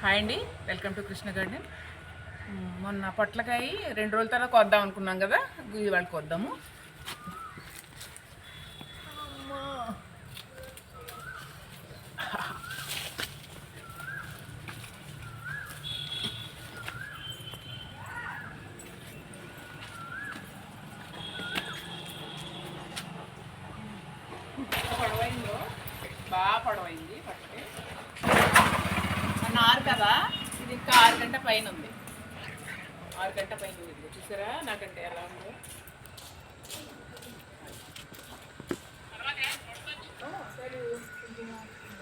Hi అండి, welcome to Krishna garden. మొన్న పొట్లకాయ 2 రోజుల తర్వాత కొద్దాం అనుకున్నాం కదా, ఇవాళ కొద్దాము. పొడవైందో బాగా పొడవైంది పొట్లకాయ. నారు కదా, ఇది ఇంకా 6 గంట పైన ఉంది. 6 గంట పైన ఉంది, చూసారా నాకంటే ఎలా ఉందో.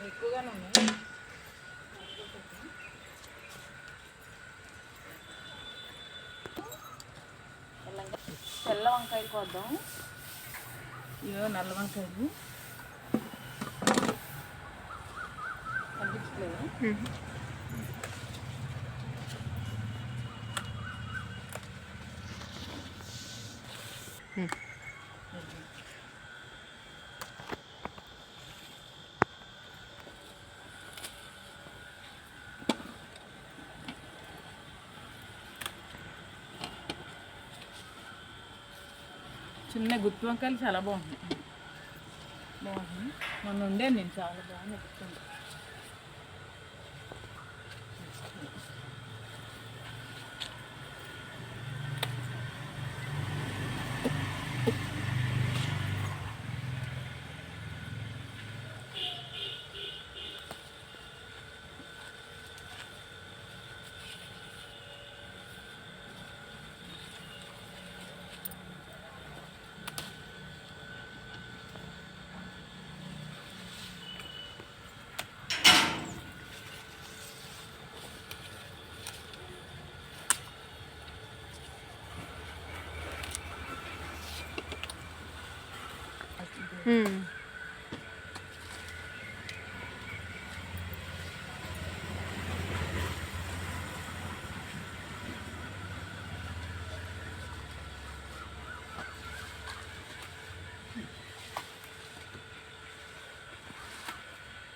ఎక్కువగానే ఉన్నాయి. తెల్ల వంకాయలు కొద్దాం. ఇవో నల్ల వంకాయలు కనిపించలేదు. చిన్న గుత్తి వంకాయలు చాలా బాగుంటాయి. మొన్న ఉండే నేను చాలా బాగా ఎక్కుతుంది.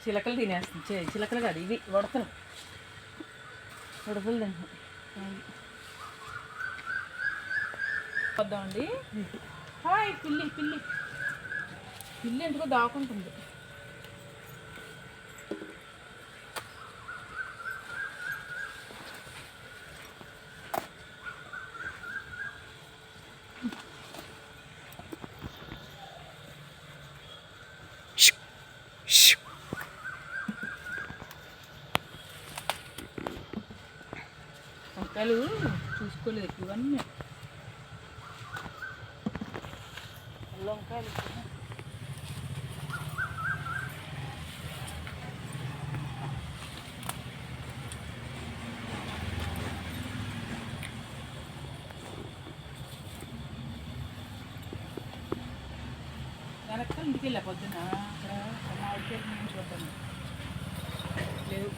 చిలకలు తినేస్తుంది. చిలకలు కాదు, ఇవి ఉడతలు తింటున్నాం. వద్దామండి. హాయ్ పిల్లి పిల్లి పిల్లి ఎందుకో దాక్కుంటుంది. వంకాయలు చూసుకోలేదు ఎక్కువన్నీ. వంకాయలు వెనకాల ఇంటికి వెళ్ళా పొద్దున. అక్కడ మామిడికాయలు నుంచి వద్దాము లేవు.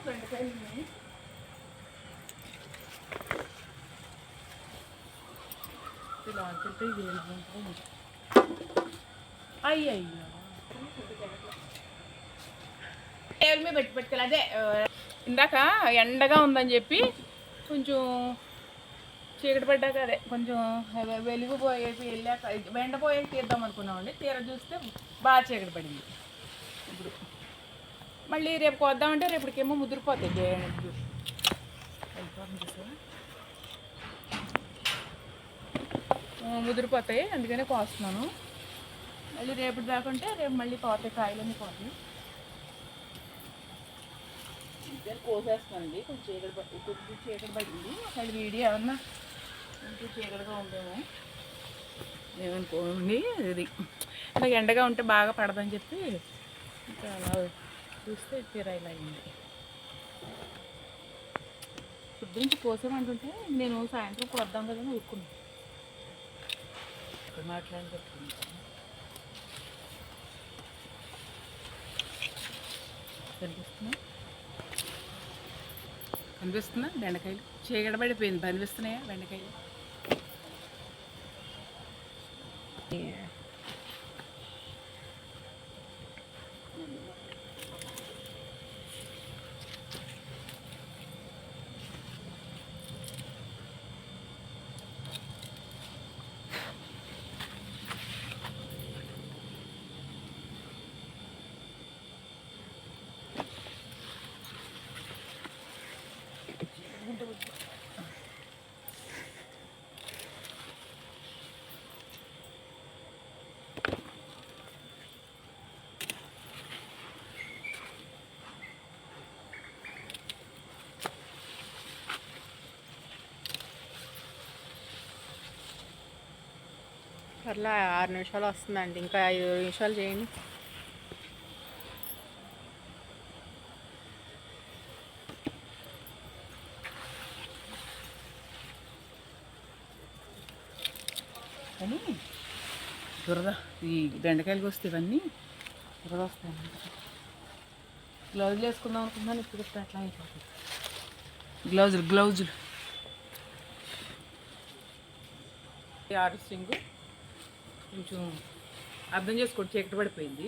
బెండకాయలు ఉన్నాయి. ఇలా ఆడుతుంటే వేలు అయ్యో టేబుల్ మీద పెట్టుకెళ్ళి. అదే ఇందాక ఎండగా ఉందని చెప్పి కొంచెం చీకటి పడ్డాక అదే కొంచెం వెలిగిపోయేసి వెళ్ళాక వెండపోయేసి తీద్దాం అనుకున్నామండి. తీర చూస్తే బాగా చీకటి పడింది. ఇప్పుడు మళ్ళీ రేపు కొద్దామంటే రేపటికేమో ముదిరిపోతాయి. ముదిరిపోతాయి, అందుకనే కోస్తున్నాను. మళ్ళీ రేపటి దాకుంటే రేపు మళ్ళీ పోతాయి, కాయలన్నీ పోతాయి. కోసేస్తానండి. కొంచెం చీకటి పడింది. అసలు వీడియో ఏమన్నా కొంచెం చీకటిగా ఉందేమో ఏమనుకోండి. ఇది ఇలా ఎండగా ఉంటే బాగా పడదని చెప్పి ఇంకా అలా చూస్తే తీరా ఇలా అయింది. పొద్దునుంచి కోసామంటుంటే నేను సాయంత్రం ఇప్పుడు వద్దాం కదా ఊరుకున్నాను. ఇక్కడ మాట్లాడుకుంటున్నాను. కనిపిస్తుందా బెండకాయలు? చీకటపడిపోయింది. కనిపిస్తున్నాయా బెండకాయలు? పర్లా 6 నిమిషాలు వస్తుందండి. ఇంకా 5 నిమిషాలు చేయండి. కానీ దురద ఈ బెండకాయలు వస్తే ఇవన్నీ దురద వస్తాయి. గ్లౌజులు వేసుకుందాం అనుకున్నాను, ఇప్పుడు అట్లా అయిపోతుంది. గ్లౌజులు హార్వెస్టింగ్ కొంచెం అర్థం చేసుకోండి, చీకటి పడిపోయింది.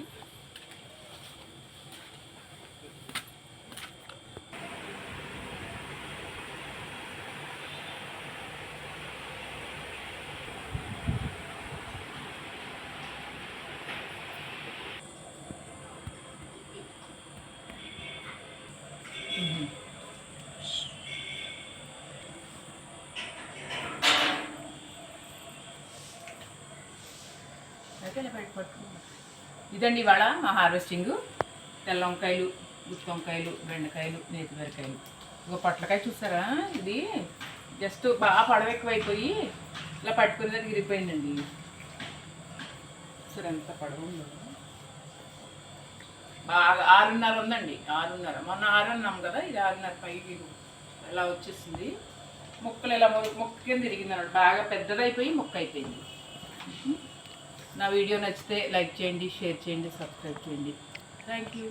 ఇదండి ఇవాళ మా హార్వెస్టింగ్. తెల్ల వంకాయలు, గుత్తి వంకాయలు, బెండకాయలు, నేతి బీరకాయలు. ఇంకో పొట్లకాయ చూసారా, ఇది జస్ట్ బాగా పొడవ ఎక్కువైపోయి ఇలా పట్టుకునేది విరిగిపోయిందండి. సరే ఎంత పొడవు ఉందో, బాగా 6:30 ఉందండి. 6:30 మొన్న 6 అన్నాం కదా, ఇది 6:30 పైకి ఇలా వచ్చేసింది. ముక్కలు ఇలా ముక్క కింద తిరిగింది అన్నమాట, బాగా పెద్దదైపోయి ముక్క అయిపోయింది. నా వీడియో నచ్చితే లైక్ చేయండి, షేర్ చేయండి, సబ్స్క్రైబ్ చేయండి. Thank you.